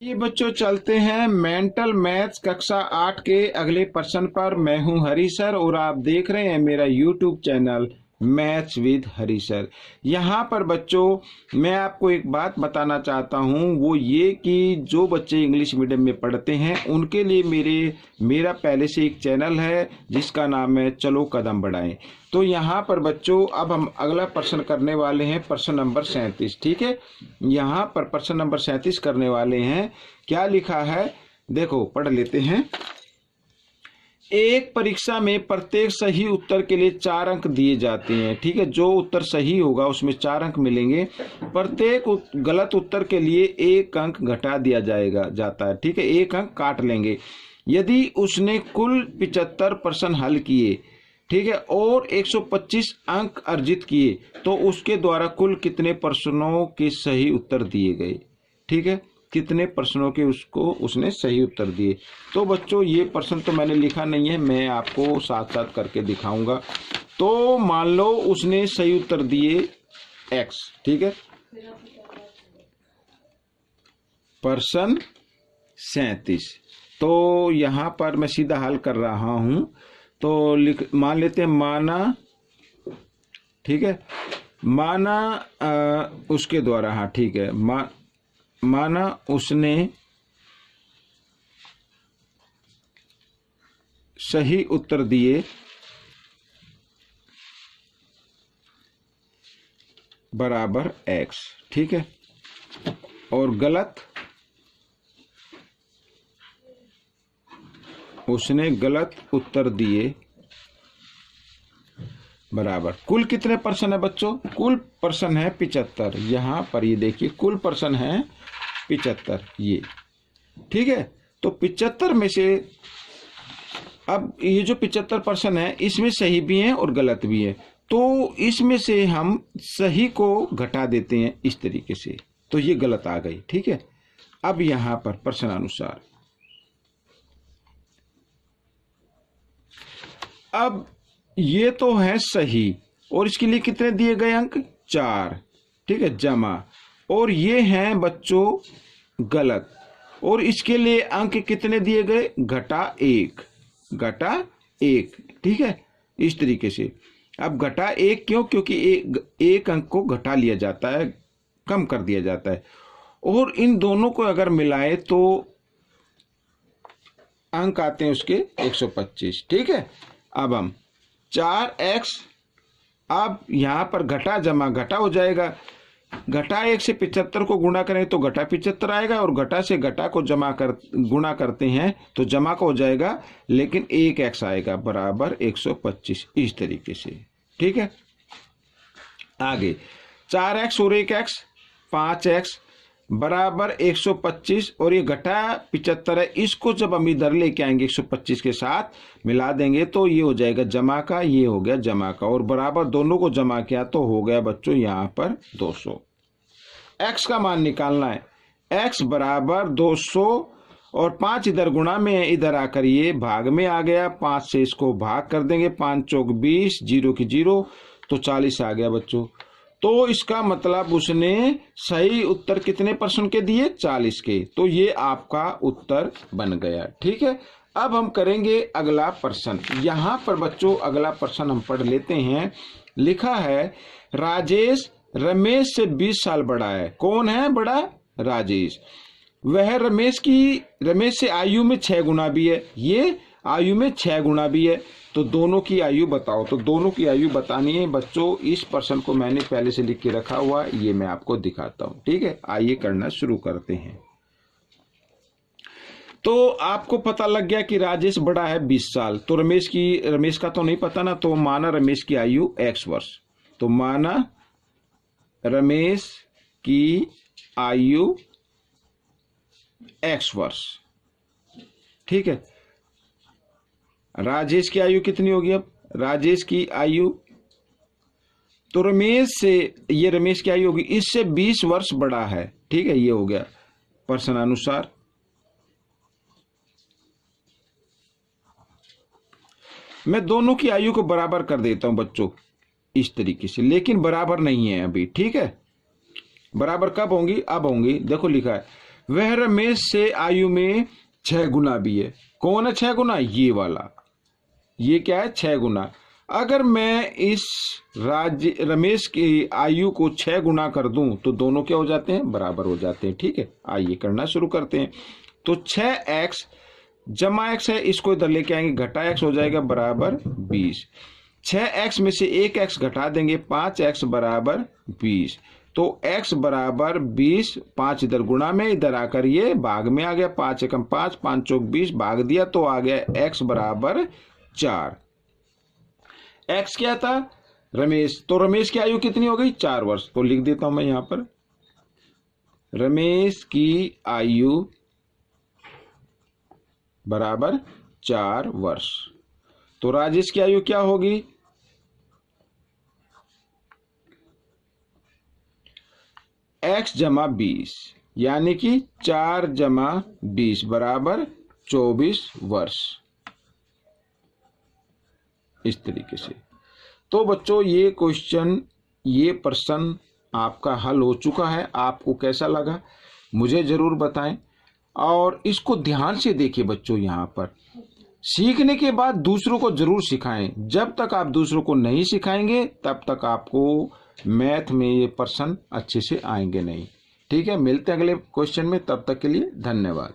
ये बच्चों चलते हैं मेंटल मैथ्स कक्षा 8 के अगले प्रश्न पर। मैं हूं हरी सर और आप देख रहे हैं मेरा YouTube channel maths with Hari sir. यहाँ पर बच्चों मैं आपको एक बात बताना चाहता हूँ, वो ये कि जो बच्चे इंग्लिश मीडियम में पढ़ते हैं उनके लिए मेरा पहले से एक चैनल है जिसका नाम है चलो कदम बढ़ाएं। तो यहाँ पर बच्चों अब हम अगला प्रश्न करने वाले हैं, प्रश्न नंबर 37। ठीक है, यहाँ पर प्रश्न नंबर 37 करने वाले हैं। क्या लिखा है देखो, पढ़ लेते हैं। एक परीक्षा में प्रत्येक सही उत्तर के लिए 4 अंक दिए जाते हैं। ठीक है, जो उत्तर सही होगा उसमें 4 अंक मिलेंगे। प्रत्येक गलत उत्तर के लिए 1 अंक घटा दिया जाता है। ठीक है, 1 अंक काट लेंगे। यदि उसने कुल 75 प्रश्न हल किए, ठीक है, और 125 अंक अर्जित किए तो उसके द्वारा कुल कितने प्रश्नों के सही उत्तर दिए गए। ठीक है, कितने प्रश्नों के उसने सही उत्तर दिए। तो बच्चों ये प्रश्न तो मैंने लिखा नहीं है, मैं आपको साथ साथ करके दिखाऊंगा। तो मान लो उसने सही उत्तर दिए x। ठीक है, प्रश्न 37। तो यहां पर मैं सीधा हल कर रहा हूं। तो मान लेते हैं माना, ठीक है, माना उसके द्वारा, हाँ ठीक है, माना उसने सही उत्तर दिए बराबर x। ठीक है, और गलत उसने गलत उत्तर दिए बराबर कुल कितने प्रश्न है बच्चों। कुल प्रश्न है 75। यहां पर ये देखिए कुल प्रश्न है 75 ये। ठीक है, तो 75 में से अब ये जो 75 प्रश्न है इसमें सही भी है और गलत भी है। तो इसमें से हम सही को घटा देते हैं इस तरीके से, तो ये गलत आ गई। ठीक है, अब यहां पर प्रश्नानुसार अब ये तो है सही और इसके लिए कितने दिए गए अंक 4। ठीक है, जमा, और ये हैं बच्चों गलत और इसके लिए अंक कितने दिए गए घटा 1। ठीक है, इस तरीके से। अब घटा 1 क्यों, क्योंकि एक अंक को घटा लिया जाता है, कम कर दिया जाता है। और इन दोनों को अगर मिलाए तो अंक आते हैं उसके 125। ठीक है, अब हम 4x, अब यहां पर घटा जमा घटा हो जाएगा। घटा 1 से 75 को गुणा करें तो घटा 75 आएगा, और घटा से घटा को गुणा करते हैं तो जमा का हो जाएगा, लेकिन 1x आएगा बराबर 125 इस तरीके से। ठीक है, आगे 4x और 1x 5x बराबर 125, और ये घटा 75 है, इसको जब हम इधर लेके आएंगे 125 के साथ मिला देंगे तो ये हो जाएगा जमा का, ये हो गया जमा का, और बराबर दोनों को जमा किया तो हो गया बच्चों यहाँ पर 200। x का मान निकालना है, x बराबर 200 और 5 इधर गुणा में है, इधर आकर ये भाग में आ गया। 5 से इसको भाग कर देंगे, 5 चौक 20, 0 की 0 तो 40 आ गया बच्चों। तो इसका मतलब उसने सही उत्तर कितने प्रश्न के दिए 40 के, तो ये आपका उत्तर बन गया। ठीक है, अब हम करेंगे अगला प्रश्न। यहां पर बच्चों अगला प्रश्न हम पढ़ लेते हैं। लिखा है राजेश रमेश से 20 साल बड़ा है। कौन है बड़ा? राजेश। वह रमेश से आयु में 6 गुना भी है, ये आयु में 6 गुना भी है, तो दोनों की आयु बताओ। तो दोनों की आयु बतानी है बच्चों। इस प्रश्न को मैंने पहले से लिख के रखा हुआ, ये मैं आपको दिखाता हूं। ठीक है, आइए करना शुरू करते हैं। तो आपको पता लग गया कि राजेश बड़ा है 20 साल, तो रमेश का तो नहीं पता ना, तो माना रमेश की आयु x वर्ष। तो माना रमेश की आयु x वर्ष। ठीक है, राजेश की आयु कितनी होगी? अब राजेश की आयु, तो रमेश की आयु होगी इससे 20 वर्ष बड़ा है। ठीक है, ये हो गया प्रश्नानुसार। मैं दोनों की आयु को बराबर कर देता हूं बच्चों इस तरीके से, लेकिन बराबर नहीं है अभी। ठीक है, बराबर कब होंगी? अब होंगी। देखो लिखा है वह रमेश से आयु में 6 गुना भी है। कौन है 6 गुना? ये वाला। ये क्या है? 6 गुना। अगर मैं इस रमेश की आयु को 6 गुना कर दूं तो दोनों क्या हो जाते हैं? बराबर हो जाते हैं। ठीक है, आइए करना शुरू करते हैं। तो 6x जमा x है, इसको इधर लेके आएंगे, घटा x हो जाएगा बराबर 20। 6x में से 1x घटा देंगे, 5x बराबर 20। तो x बराबर 20, 5 इधर गुणा में, इधर आकर ये भाग में आ गया, 5 एकम 5, 5 चौक 20, भाग दिया तो आ गया x बराबर 4। x क्या था? रमेश। तो रमेश की आयु कितनी हो गई? 4 वर्ष। तो लिख देता हूं मैं यहां पर, रमेश की आयु बराबर 4 वर्ष। तो राजेश की आयु क्या होगी? x जमा 20, यानी कि 4 जमा 20 बराबर 24 वर्ष। इस तरीके से। तो बच्चों ये क्वेश्चन, ये प्रश्न आपका हल हो चुका है। आपको कैसा लगा मुझे जरूर बताएं, और इसको ध्यान से देखिए बच्चों। यहाँ पर सीखने के बाद दूसरों को जरूर सिखाएं। जब तक आप दूसरों को नहीं सिखाएंगे तब तक आपको मैथ में ये प्रश्न अच्छे से आएंगे नहीं। ठीक है, मिलते हैं अगले क्वेश्चन में, तब तक के लिए धन्यवाद।